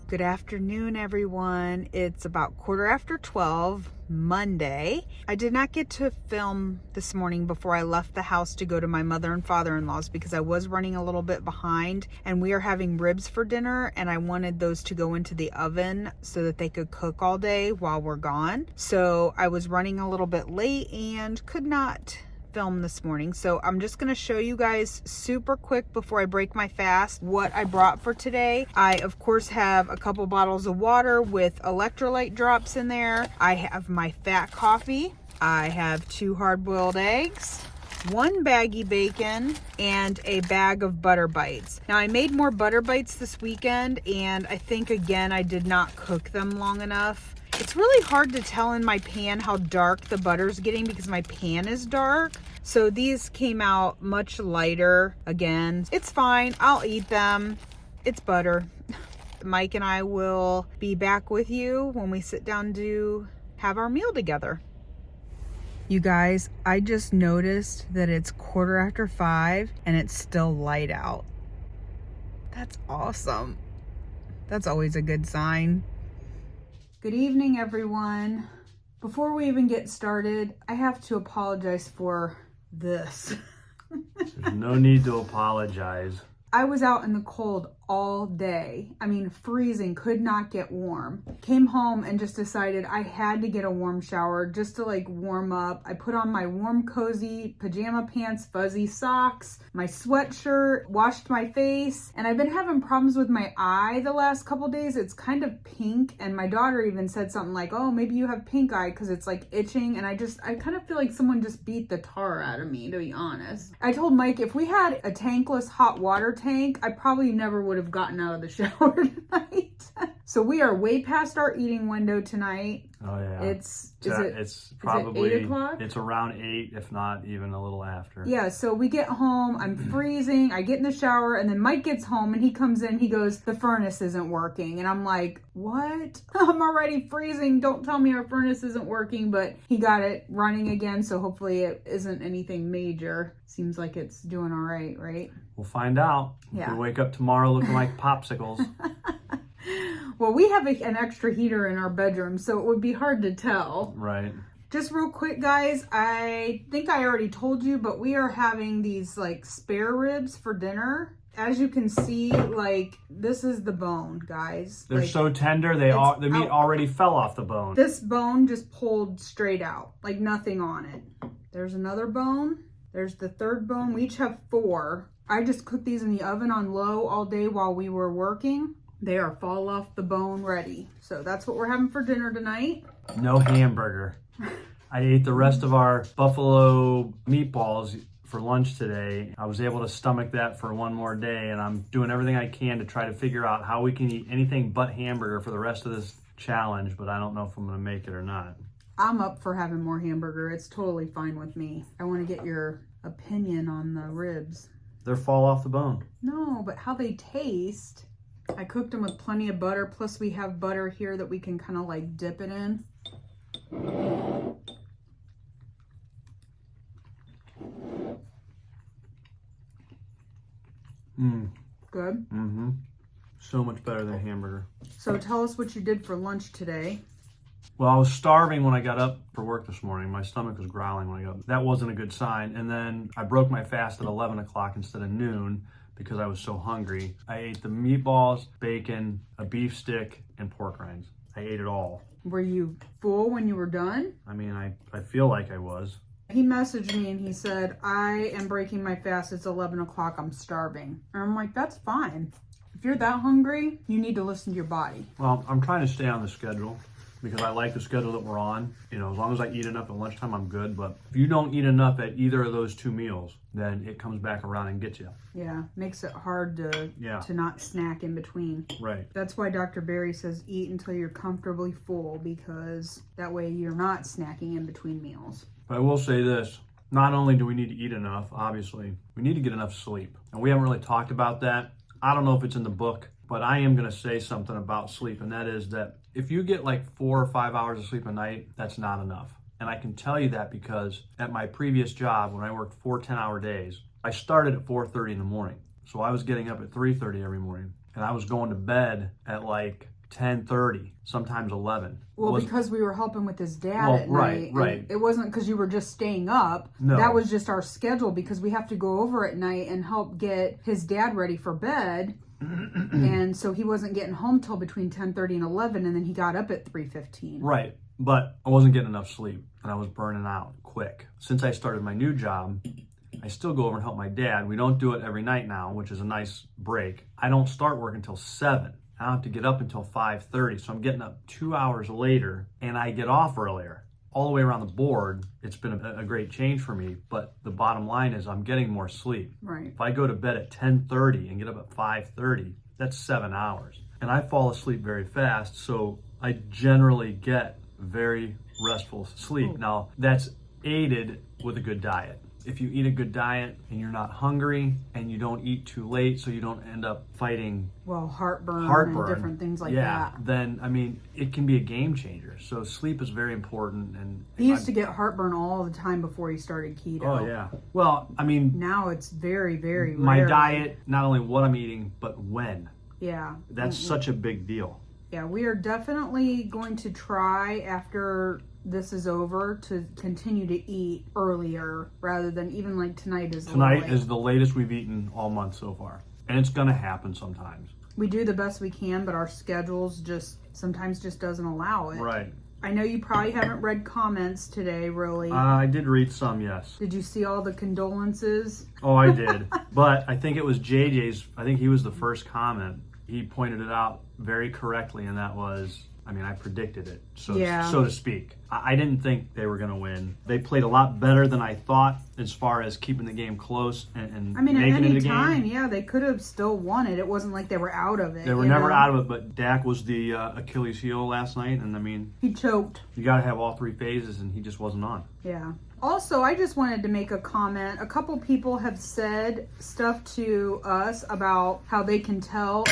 Good afternoon, everyone. It's about 12:15, Monday. I did not get to film this morning before I left the house to go to my mother and father-in-law's because I was running a little bit behind, and we are having ribs for dinner, and I wanted those to go into the oven so that they could cook all day while we're gone. So I was running a little bit late and could not film this morning. So I'm just going to show you guys super quick before I break my fast what I brought for today. I of course have a couple bottles of water with electrolyte drops in there. I have my fat coffee. I have 2 hard-boiled eggs, 1 baggy bacon, and a bag of butter bites. Now I made more butter bites this weekend, and I think again I did not cook them long enough. It's really hard to tell in my pan how dark the butter's getting because my pan is dark. So these came out much lighter again. It's fine, I'll eat them. It's butter. Mike and I will be back with you when we sit down to have our meal together. You guys, I just noticed that it's 5:15 and it's still light out. That's awesome. That's always a good sign. Good evening, everyone. Before we even get started, I have to apologize for this. There's no need to apologize. I was out in the cold all day. I mean, freezing, could not get warm. Came home and just decided I had to get a warm shower just to like warm up. I put on my warm, cozy pajama pants, fuzzy socks, my sweatshirt, washed my face, and I've been having problems with my eye the last couple days. It's kind of pink, and my daughter even said something like, oh, maybe you have pink eye because it's like itching, and I kind of feel like someone just beat the tar out of me, to be honest. I told Mike if we had a tankless hot water tank, I probably never would have gotten out of the shower tonight. So we are way past our eating window tonight. Oh yeah. It's probably 8 o'clock? It's around 8, if not even a little after. Yeah, so we get home, I'm freezing, I get in the shower, and then Mike gets home and he comes in, he goes, the furnace isn't working. And I'm like, what? I'm already freezing, don't tell me our furnace isn't working, but he got it running again, so hopefully it isn't anything major. Seems like it's doing all right, right? We'll find out. Yeah. We wake up tomorrow looking like popsicles. Well, we have an extra heater in our bedroom, so it would be hard to tell. Right. Just real quick, guys, I think I already told you, but we are having these like spare ribs for dinner. As you can see, like, this is the bone, guys. They're like, so tender, the meat already fell off the bone. This bone just pulled straight out, like nothing on it. There's another bone. There's the third bone. We each have 4. I just cooked these in the oven on low all day while we were working. They are fall off the bone ready. So that's what we're having for dinner tonight. No hamburger. I ate the rest of our buffalo meatballs for lunch today. I was able to stomach that for one more day, and I'm doing everything I can to try to figure out how we can eat anything but hamburger for the rest of this challenge, but I don't know if I'm going to make it or not. I'm up for having more hamburger. It's totally fine with me. I want to get your opinion on the ribs. They're fall off the bone. No, but how they taste. I cooked them with plenty of butter, plus we have butter here that we can kind of like dip it in. Good? Mm-hmm. So much better than hamburger. So tell us what you did for lunch today. Well, I was starving when I got up for work this morning. My stomach was growling when I got up. That wasn't a good sign. And then I broke my fast at 11 o'clock instead of noon because I was so hungry. I ate the meatballs, bacon, a beef stick, and pork rinds. I ate it all. Were you full when you were done? I mean, I feel like I was. He messaged me and he said, I am breaking my fast. It's 11 o'clock. I'm starving. And I'm like, that's fine. If you're that hungry, you need to listen to your body. Well, I'm trying to stay on the schedule because I like the schedule that we're on. You know, as long as I eat enough at lunchtime, I'm good. But if you don't eat enough at either of those 2 meals, then it comes back around and gets you. Yeah, makes it hard to not snack in between. Right. That's why Dr. Barry says eat until you're comfortably full, because that way you're not snacking in between meals. But I will say this. Not only do we need to eat enough, obviously, we need to get enough sleep. And we haven't really talked about that. I don't know if it's in the book, but I am going to say something about sleep, and that is that if you get like 4 or 5 hours of sleep a night, that's not enough. And I can tell you that because at my previous job, when I worked 4 10-hour days, I started at 4:30 in the morning. So I was getting up at 3:30 every morning, and I was going to bed at like 10:30, sometimes 11. Well, Was- because we were helping with his dad Well, at right, night. right. And it wasn't because you were just staying up. No. That was just our schedule because we have to go over at night and help get his dad ready for bed. And so he wasn't getting home till between 10:30 and 11, and then he got up at 3:15. Right, but I wasn't getting enough sleep, and I was burning out quick. Since I started my new job, I still go over and help my dad. We don't do it every night now, which is a nice break. I don't start work until 7. I don't have to get up until 5:30, so I'm getting up 2 hours later, and I get off earlier. All the way around the board, it's been a great change for me, but the bottom line is I'm getting more sleep. Right. If I go to bed at 10:30 and get up at 5:30, that's 7 hours. And I fall asleep very fast, so I generally get very restful sleep. Now, that's aided with a good diet. If you eat a good diet and you're not hungry and you don't eat too late so you don't end up fighting Heartburn and different things like that. Then, I mean, it can be a game changer. So sleep is very important. And He used to get heartburn all the time before he started keto. Oh, yeah. Well, I mean, Now it's very, very my rare. diet, not only what I'm eating, but when. Yeah. That's such a big deal. Yeah, we are definitely going to try after this is over to continue to eat earlier rather than even like tonight is Tonight late. is the latest we've eaten all month so far. And it's going to happen sometimes. We do the best we can, but our schedules sometimes just doesn't allow it. Right. I know you probably haven't read comments today, really. I did read some, yes. Did you see all the condolences? Oh, I did. But I think it was JJ's, I think he was the first comment. He pointed it out very correctly, and that was, I mean, I predicted it, so to speak. I didn't think they were going to win. They played a lot better than I thought as far as keeping the game close and I mean, at making any it a time, game. yeah, they could have still won it. It wasn't like they were out of it. They were never out of it, but Dak was the Achilles heel last night, and I mean, He choked. you got to have all 3 phases, and he just wasn't on. Yeah. Also, I just wanted to make a comment. A couple people have said stuff to us about how they can tell.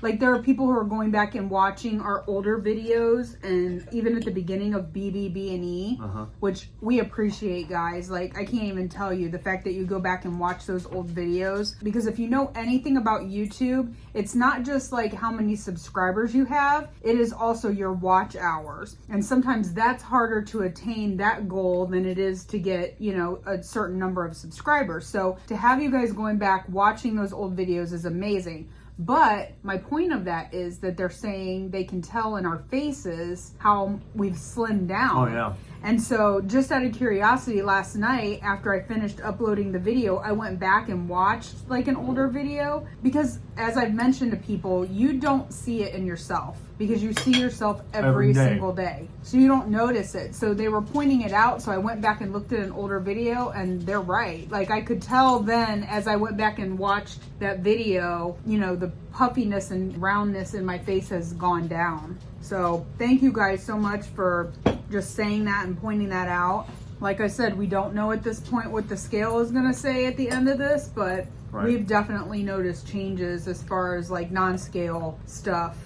Like, there are people who are going back and watching our older videos, and even at the beginning of BBBE, which we appreciate, guys. Like, I can't even tell you the fact that you go back and watch those old videos. Because if you know anything about YouTube, it's not just like how many subscribers you have, it is also your watch hours. And sometimes that's harder to attain that goal than it is to get, you know, a certain number of subscribers. So to have you guys going back watching those old videos is amazing. But my point of that is that they're saying they can tell in our faces how we've slimmed down. Oh, yeah. And so just out of curiosity, last night after I finished uploading the video, I went back and watched like an older video because, as I've mentioned to people, you don't see it in yourself because you see yourself every single day. So you don't notice it. So they were pointing it out. So I went back and looked at an older video and they're right. Like I could tell then as I went back and watched that video, you know, the puffiness and roundness in my face has gone down. So thank you guys so much for just saying that and pointing that out. Like I said, we don't know at this point what the scale is going to say at the end of this, but we've definitely noticed changes as far as like non-scale stuff.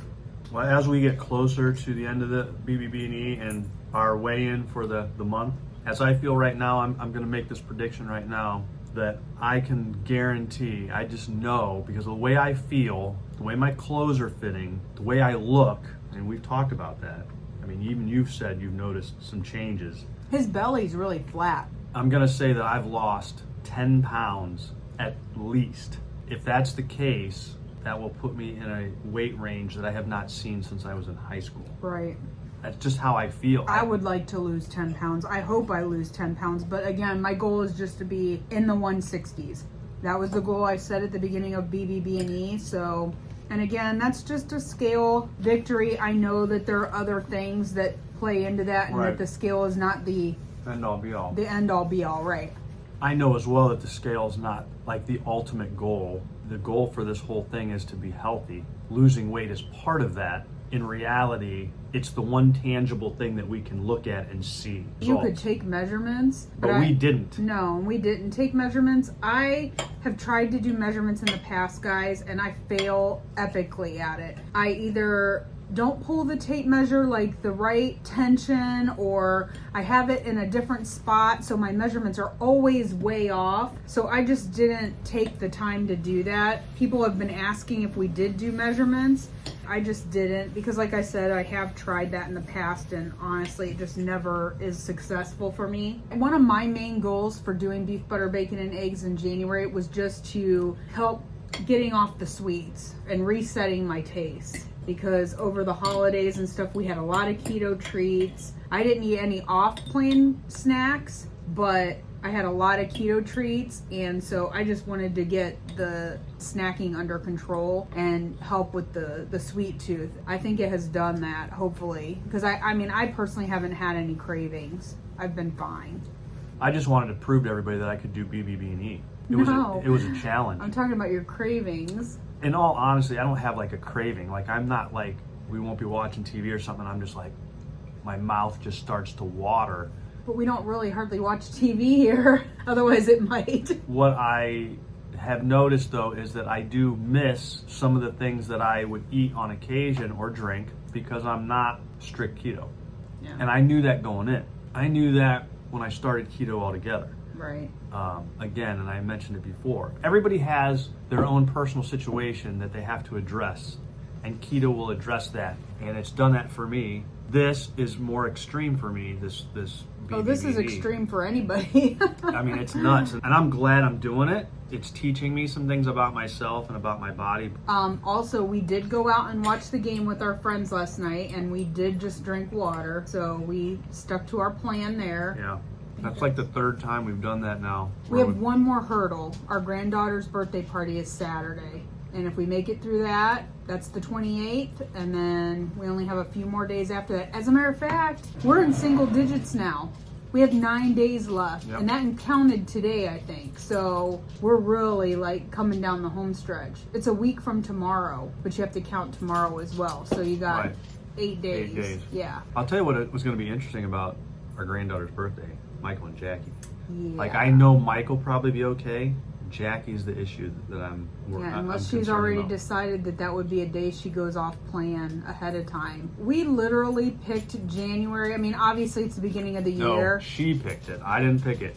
Well, as we get closer to the end of the BBBE and our weigh-in for the month, as I feel right now, I'm going to make this prediction right now that I can guarantee, I just know, because the way I feel, the way my clothes are fitting, the way I look, and we've talked about that. I mean, even you've said you've noticed some changes. His belly's really flat. I'm going to say that I've lost 10 pounds at least. If that's the case, that will put me in a weight range that I have not seen since I was in high school. Right. That's just how I feel. I would like to lose 10 pounds. I hope I lose 10 pounds. But again, my goal is just to be in the 160s. That was the goal I set at the beginning of BBBE. So, and again, that's just a scale victory. I know that there are other things that play into that and that the scale is not the end all be all. The end all be all, right. I know as well that the scale is not like the ultimate goal. The goal for this whole thing is to be healthy. Losing weight is part of that. In reality, it's the one tangible thing that we can look at and see. You could take measurements. But we didn't. No, we didn't take measurements. I have tried to do measurements in the past, guys, and I fail epically at it. I either don't pull the tape measure like the right tension, or I have it in a different spot, so my measurements are always way off. So I just didn't take the time to do that. People have been asking if we did do measurements. I just didn't, because like I said, I have tried that in the past, and honestly it just never is successful for me. One of my main goals for doing beef, butter, bacon, and eggs in January was just to help getting off the sweets and resetting my taste, because over the holidays and stuff we had a lot of keto treats. I didn't eat any off-plan snacks, but I had a lot of keto treats, and so I just wanted to get the snacking under control and help with the sweet tooth. I think it has done that, hopefully, because I personally haven't had any cravings. I've been fine. I just wanted to prove to everybody that I could do BBBE. It was a challenge. I'm talking about your cravings. In all honesty, I don't have like a craving. Like, I'm not like, we won't be watching TV or something. I'm just like, my mouth just starts to water. But we don't really hardly watch TV here. Otherwise it might. What I have noticed though is that I do miss some of the things that I would eat on occasion or drink, because I'm not strict keto. Yeah. And I knew that going in. I knew that when I started keto altogether. Right. Again, and I mentioned it before, everybody has their own personal situation that they have to address, and keto will address that, and it's done that for me. This is more extreme for me, this BBBE. Oh, this is extreme for anybody. I mean, it's nuts, and I'm glad I'm doing it. It's teaching me some things about myself and about my body. Also, we did go out and watch the game with our friends last night, and we did just drink water, so we stuck to our plan there. Yeah. That's like the third time we've done that now. We have one more hurdle. Our granddaughter's birthday party is Saturday. And if we make it through that, that's the 28th. And then we only have a few more days after that. As a matter of fact, we're in single digits now. We have 9 days left. Yep. And that counted today, I think. So we're really like coming down the home stretch. It's a week from tomorrow, but you have to count tomorrow as well. So you got 8 days. 8 days. Yeah. I'll tell you what was going to be interesting about our granddaughter's birthday. Michael and Jackie. Yeah. Like, I know Michael probably be okay. Jackie's the issue that I'm unless I'm she's already about. decided that would be a day she goes off plan ahead of time. We literally picked January. I mean, obviously it's the beginning of the year. No, she picked it. I didn't pick it.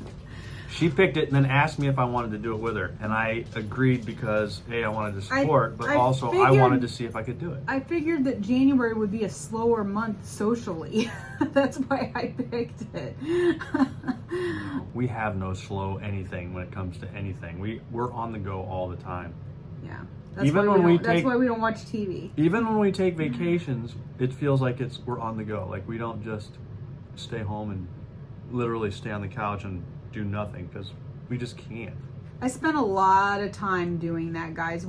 She picked it and then asked me if I wanted to do it with her. And I agreed because, A, I wanted to support, but also I wanted to see if I could do it. I figured that January would be a slower month socially. That's why I picked it. We have no slow anything when it comes to anything. We're on the go all the time. Yeah. That's why we don't watch TV. Even when we take vacations, it feels like we're on the go. Like, we don't just stay home and literally stay on the couch and do nothing, because we just can't. I spent a lot of time doing that, guys.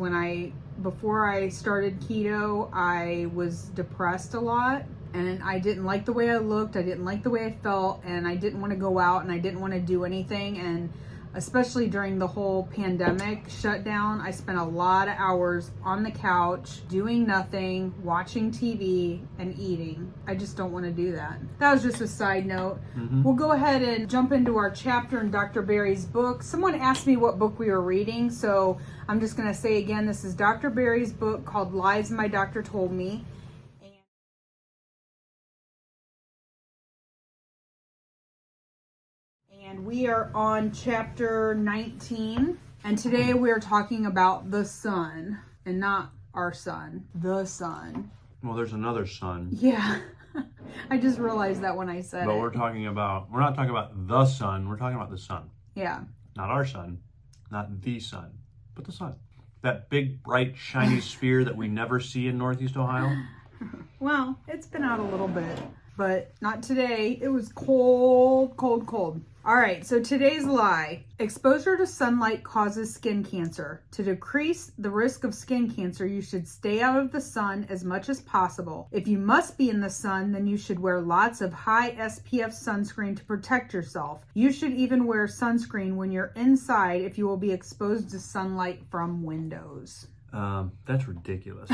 Before I started keto, I was depressed a lot, and I didn't like the way I looked, I didn't like the way I felt, and I didn't want to go out, and I didn't want to do anything. And especially during the whole pandemic shutdown, I spent a lot of hours on the couch doing nothing, watching TV and eating. I just don't want to do that. That was just a side note. Mm-hmm. We'll go ahead and jump into our chapter in Dr. Berry's book. Someone asked me what book we were reading, so I'm just going to say again, this is Dr. Berry's book called Lies My Doctor Told Me. And we are on chapter 19. And today we are talking about the sun, and not our sun, the sun. Well, there's another sun. Yeah. I just realized that when I said but it. we're not talking about the sun, we're talking about the sun. Yeah. Not our sun, not the sun, but the sun. That big, bright, shiny sphere that we never see in Northeast Ohio. Well, it's been out a little bit, but not today. It was cold, cold, cold. All right, so today's lie. Exposure to sunlight causes skin cancer. To decrease the risk of skin cancer, you should stay out of the sun as much as possible. If you must be in the sun, then you should wear lots of high SPF sunscreen to protect yourself. You should even wear sunscreen when you're inside if you will be exposed to sunlight from windows. That's ridiculous.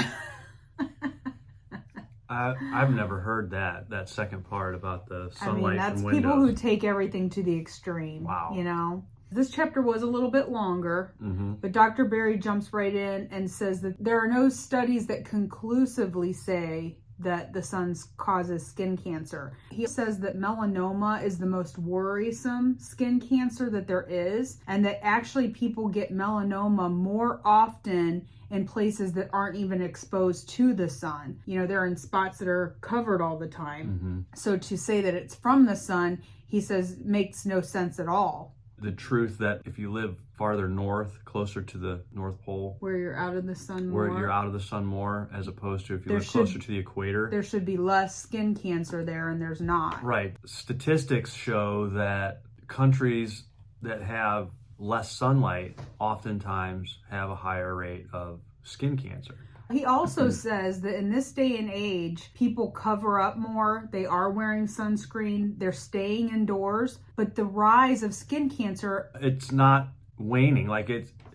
I've never heard that second part about the sunlight that's from windows. People who take everything to the extreme. Wow. You know? This chapter was a little bit longer, but Dr. Berry jumps right in and says that there are no studies that conclusively say that the sun causes skin cancer. He says that melanoma is the most worrisome skin cancer that there is, and that actually people get melanoma more often in places that aren't even exposed to the sun. You know, they're in spots that are covered all the time. So to say that it's from the sun, he says, makes no sense at all. The truth that if you live farther north, closer to the North Pole, where you're out of the sun more, where you're out of the sun more, as opposed to if you live closer to the equator, there should be less skin cancer there, and there's not. Right. Statistics show that countries that have less sunlight oftentimes have a higher rate of skin cancer. He also says that in this day and age, people cover up more. They are wearing sunscreen. They're staying indoors. But the rise of skin cancer, it's not waning.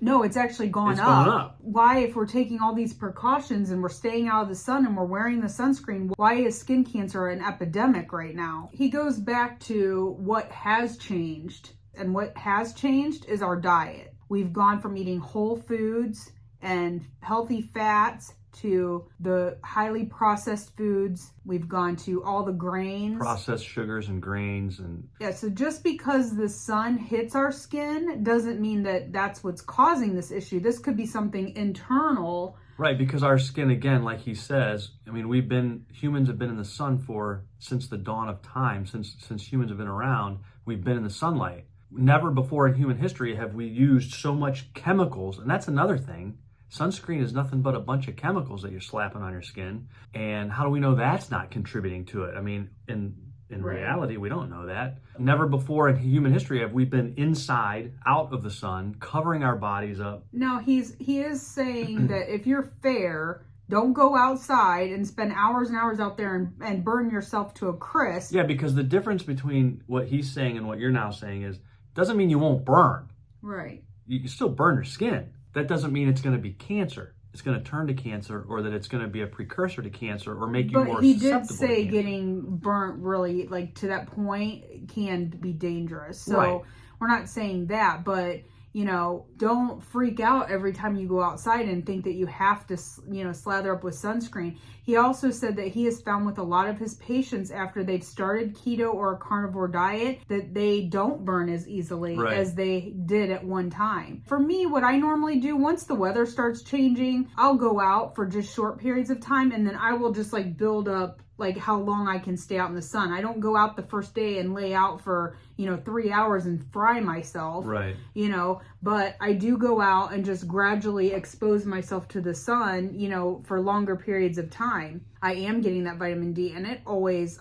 No, it's actually gone it's up. Gone up. Why, if we're taking all these precautions and we're staying out of the sun and we're wearing the sunscreen, why is skin cancer an epidemic right now? He goes back to what has changed. And what has changed is our diet. We've gone from eating whole foods and healthy fats to the highly processed foods. We've gone to all the grains, processed sugars and grains. Yeah, so just because the sun hits our skin doesn't mean that that's what's causing this issue. This could be something internal. Right, because our skin, again, like he says, I mean, humans have been in the sun since the dawn of time, since humans have been around, we've been in the sunlight. Never before in human history have we used so much chemicals, and that's another thing. Sunscreen is nothing but a bunch of chemicals that you're slapping on your skin. And how do we know that's not contributing to it? I mean, in reality, we don't know that. Never before in human history have we been inside, out of the sun, covering our bodies up. Now, he is saying that if you're fair, don't go outside and spend hours and hours out there and burn yourself to a crisp. Yeah, because the difference between what he's saying and what you're now saying doesn't mean you won't burn. Right. You still burn your skin. That doesn't mean it's going to be cancer. It's going to turn to cancer, or that it's going to be a precursor to cancer, or make you more susceptible to cancer. But he did say getting burnt really, to that point, can be dangerous. So We're not saying that, but don't freak out every time you go outside and think that you have to, slather up with sunscreen. He also said that he has found with a lot of his patients after they've started keto or a carnivore diet that they don't burn as easily as they did at one time. For me, what I normally do once the weather starts changing, I'll go out for just short periods of time, and then I will just build up how long I can stay out in the sun. I don't go out the first day and lay out for 3 hours and fry myself, but I do go out and just gradually expose myself to the sun, for longer periods of time. I am getting that vitamin D, and I always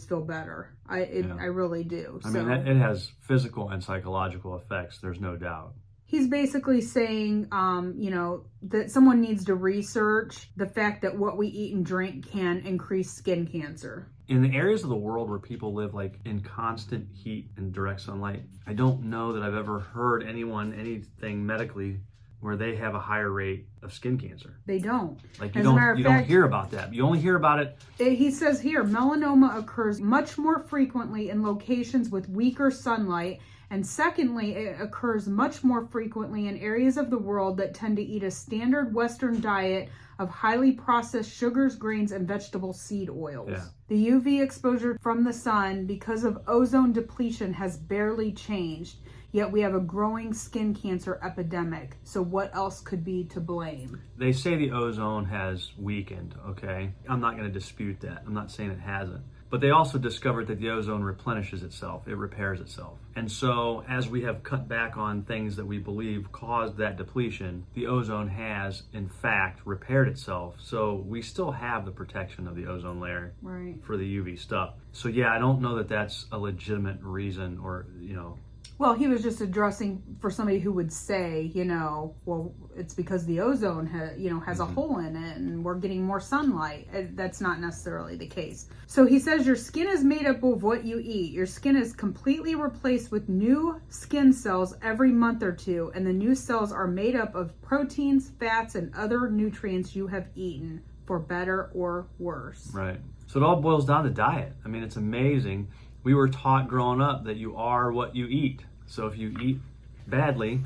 feel better. I really do. I mean, it has physical and psychological effects. There's no doubt. He's basically saying, that someone needs to research the fact that what we eat and drink can increase skin cancer. In the areas of the world where people live in constant heat and direct sunlight, I don't know that I've ever heard anything medically where they have a higher rate of skin cancer. They don't. You don't hear about that. You only hear about it. He says here, melanoma occurs much more frequently in locations with weaker sunlight. And secondly, it occurs much more frequently in areas of the world that tend to eat a standard Western diet of highly processed sugars, grains, and vegetable seed oils. Yeah. The UV exposure from the sun because of ozone depletion has barely changed, yet we have a growing skin cancer epidemic. So what else could be to blame? They say the ozone has weakened, okay? I'm not going to dispute that. I'm not saying it hasn't. But they also discovered that the ozone replenishes itself. It repairs itself. And so as we have cut back on things that we believe caused that depletion, the ozone has, in fact, repaired itself. So we still have the protection of the ozone layer for the UV stuff. So yeah, I don't know that that's a legitimate reason or, Well, he was just addressing for somebody who would say, well, it's because the ozone has a hole in it and we're getting more sunlight. That's not necessarily the case. So he says your skin is made up of what you eat. Your skin is completely replaced with new skin cells every month or two, and the new cells are made up of proteins, fats, and other nutrients you have eaten, for better or worse. Right. So it all boils down to diet. I mean, it's amazing. We were taught growing up that you are what you eat. So if you eat badly,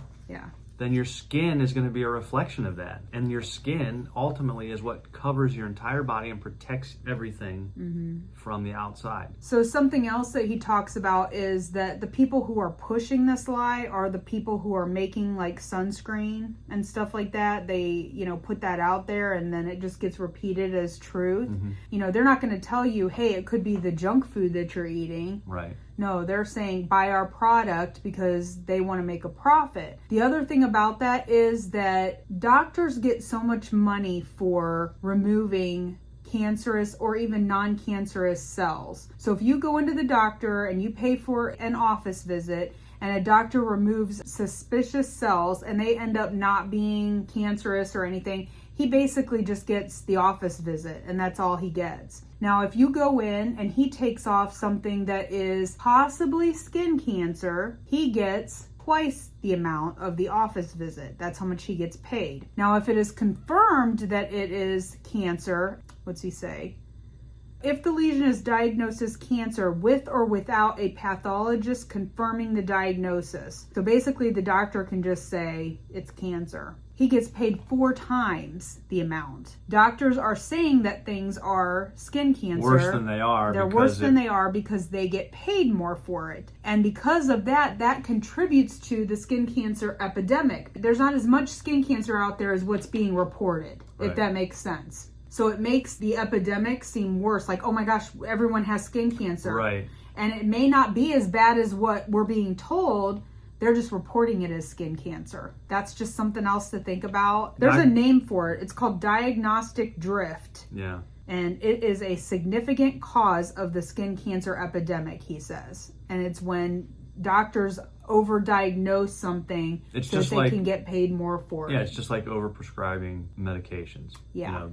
then your skin is going to be a reflection of that. And your skin ultimately is what covers your entire body and protects everything from the outside. So something else that he talks about is that the people who are pushing this lie are the people who are making like sunscreen and stuff like that. They, put that out there and then it just gets repeated as truth. They're not going to tell you, hey, it could be the junk food that you're eating. Right. No, they're saying buy our product because they want to make a profit. The other thing about that is that doctors get so much money for removing cancerous or even non-cancerous cells. So if you go into the doctor and you pay for an office visit and a doctor removes suspicious cells and they end up not being cancerous or anything, he basically just gets the office visit and that's all he gets. Now, if you go in and he takes off something that is possibly skin cancer, he gets twice the amount of the office visit. That's how much he gets paid. Now, if it is confirmed that it is cancer, what's he say? If the lesion is diagnosed as cancer with or without a pathologist confirming the diagnosis. So basically the doctor can just say it's cancer. He gets paid 4 times the amount. Doctors are saying that things are skin cancer. Worse than they are. They're worse than they are because they get paid more for it. And because of that, that contributes to the skin cancer epidemic. There's not as much skin cancer out there as what's being reported, if that makes sense. So it makes the epidemic seem worse. Like, oh my gosh, everyone has skin cancer. Right. And it may not be as bad as what we're being told. They're just reporting it as skin cancer. That's just something else to think about. There's a name for it. It's called diagnostic drift. Yeah. And it is a significant cause of the skin cancer epidemic, he says. And it's when doctors overdiagnose something so that they can get paid more for it. Yeah, it's just like overprescribing medications. Yeah.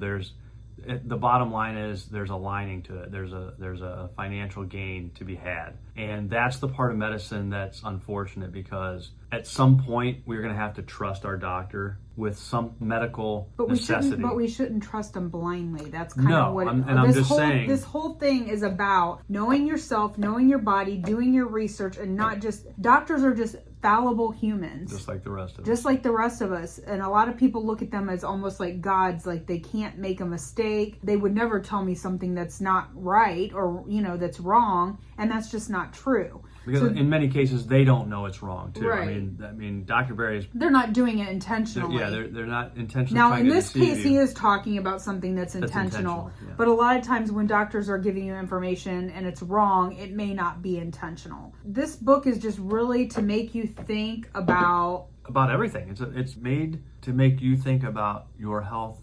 The bottom line is there's a lining to it. There's a financial gain to be had. And that's the part of medicine that's unfortunate, because at some point we're going to have to trust our doctor with some medical necessity. But we shouldn't trust them blindly. That's kind of what I'm just saying. This whole thing is about knowing yourself, knowing your body, doing your research, and not just, doctors are just fallible humans. Just like the rest of us. Just like the rest of us. And a lot of people look at them as almost like gods, like they can't make a mistake. They would never tell me something that's not right or, that's wrong. And that's just not true. Because in many cases, they don't know it's wrong, too. Right. I mean, Dr. Berry is... They're not doing it intentionally. They're not intentionally now, trying in to this deceive case, you. he is talking about something that's intentional. Yeah. But a lot of times when doctors are giving you information and it's wrong, it may not be intentional. This book is just really to make you think about everything. It's made to make you think about your health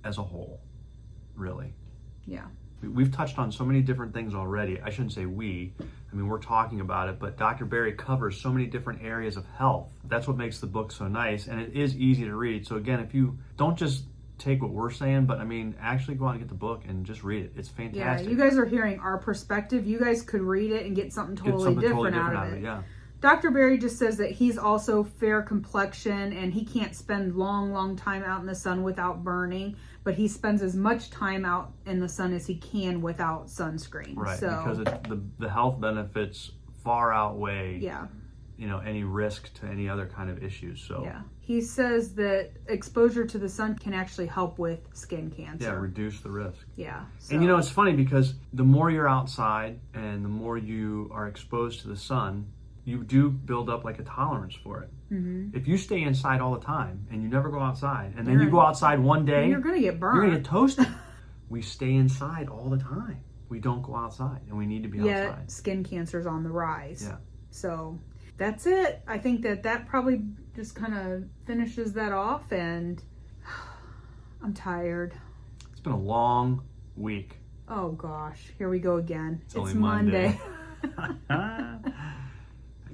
as a whole, really. Yeah. We've touched on so many different things already. I shouldn't say we. I mean, we're talking about it, but Dr. Berry covers so many different areas of health. That's what makes the book so nice, and it is easy to read. So again, if you don't just take what we're saying, but I mean, actually go out and get the book and just read it. It's fantastic. Yeah, you guys are hearing our perspective. You guys could read it and get something totally different out of it. Yeah. Dr. Berry just says that he's also fair complexion and he can't spend long time out in the sun without burning, but he spends as much time out in the sun as he can without sunscreen. Right, so, because the health benefits far outweigh any risk to any other kind of issues. So yeah, he says that exposure to the sun can actually help with skin cancer. Yeah, reduce the risk. Yeah. So. And it's funny because the more you're outside and the more you are exposed to the sun, you do build up like a tolerance for it. Mm-hmm. If you stay inside all the time and you never go outside, and then you go outside one day, you're going to get burned. You're going to get toasted. We stay inside all the time. We don't go outside, and we need to be outside. Skin cancer's on the rise. Yeah. So that's it. I think that probably just kind of finishes that off, and I'm tired. It's been a long week. Oh gosh, here we go again. It's only Monday.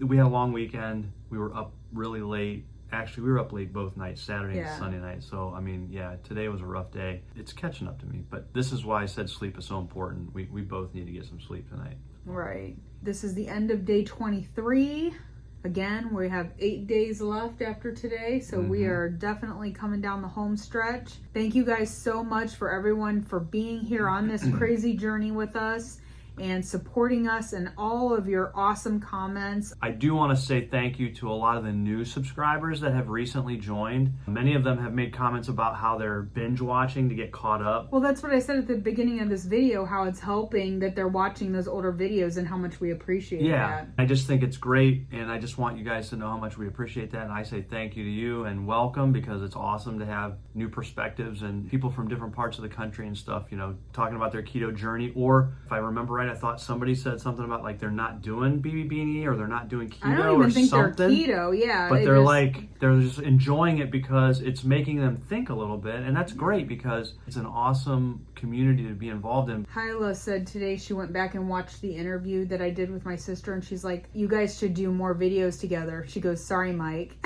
We had a long weekend. We were up really late. Actually, we were up late both nights, Saturday and Sunday night. So, I mean, today was a rough day. It's catching up to me. But this is why I said sleep is so important. We both need to get some sleep tonight. Right. This is the end of day 23. Again, we have 8 days left after today. So we are definitely coming down the home stretch. Thank you guys so much for everyone for being here on this crazy journey with us. and supporting us and all of your awesome comments. I do want to say thank you to a lot of the new subscribers that have recently joined. Many of them have made comments about how they're binge watching to get caught up. Well, that's what I said at the beginning of this video, how it's helping that they're watching those older videos and how much we appreciate that. I just think it's great, and I just want you guys to know how much we appreciate that. And I say thank you to you and welcome, because it's awesome to have new perspectives and people from different parts of the country and stuff, you know, talking about their keto journey. Or if I remember right, I thought somebody said something about like they're not doing BBBE or they're not doing keto or something. I don't even think they're keto, yeah. But they're just enjoying it because it's making them think a little bit, and that's great because it's an awesome community to be involved in. Hyla said today she went back and watched the interview that I did with my sister, and she's like, you guys should do more videos together. She goes, sorry, Mike.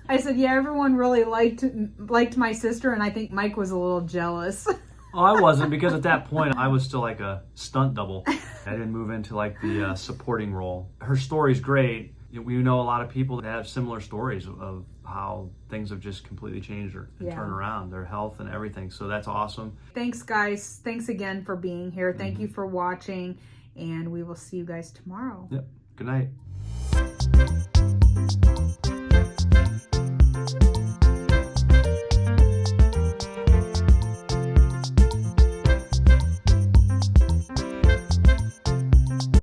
I said, yeah, everyone really liked my sister, and I think Mike was a little jealous. Oh, I wasn't, because at that point I was still like a stunt double. I didn't move into like the supporting role. Her story's great. We know a lot of people that have similar stories of how things have just completely changed and turned around, their health and everything. So that's awesome. Thanks, guys. Thanks again for being here. Thank you for watching, and we will see you guys tomorrow. Yep. Good night.